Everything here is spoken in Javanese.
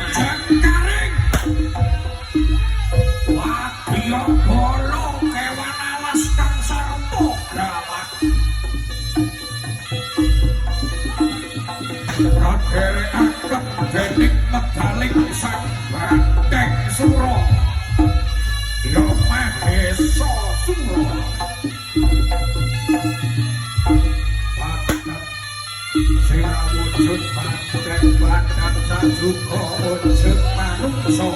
Jangkaring wadya bala kewan alas kang sarta gawat radherekaken dening medaling sang Banteng Sura ya Mahesa Sura sira wujud Banteng Badan sajuga wujud manungsa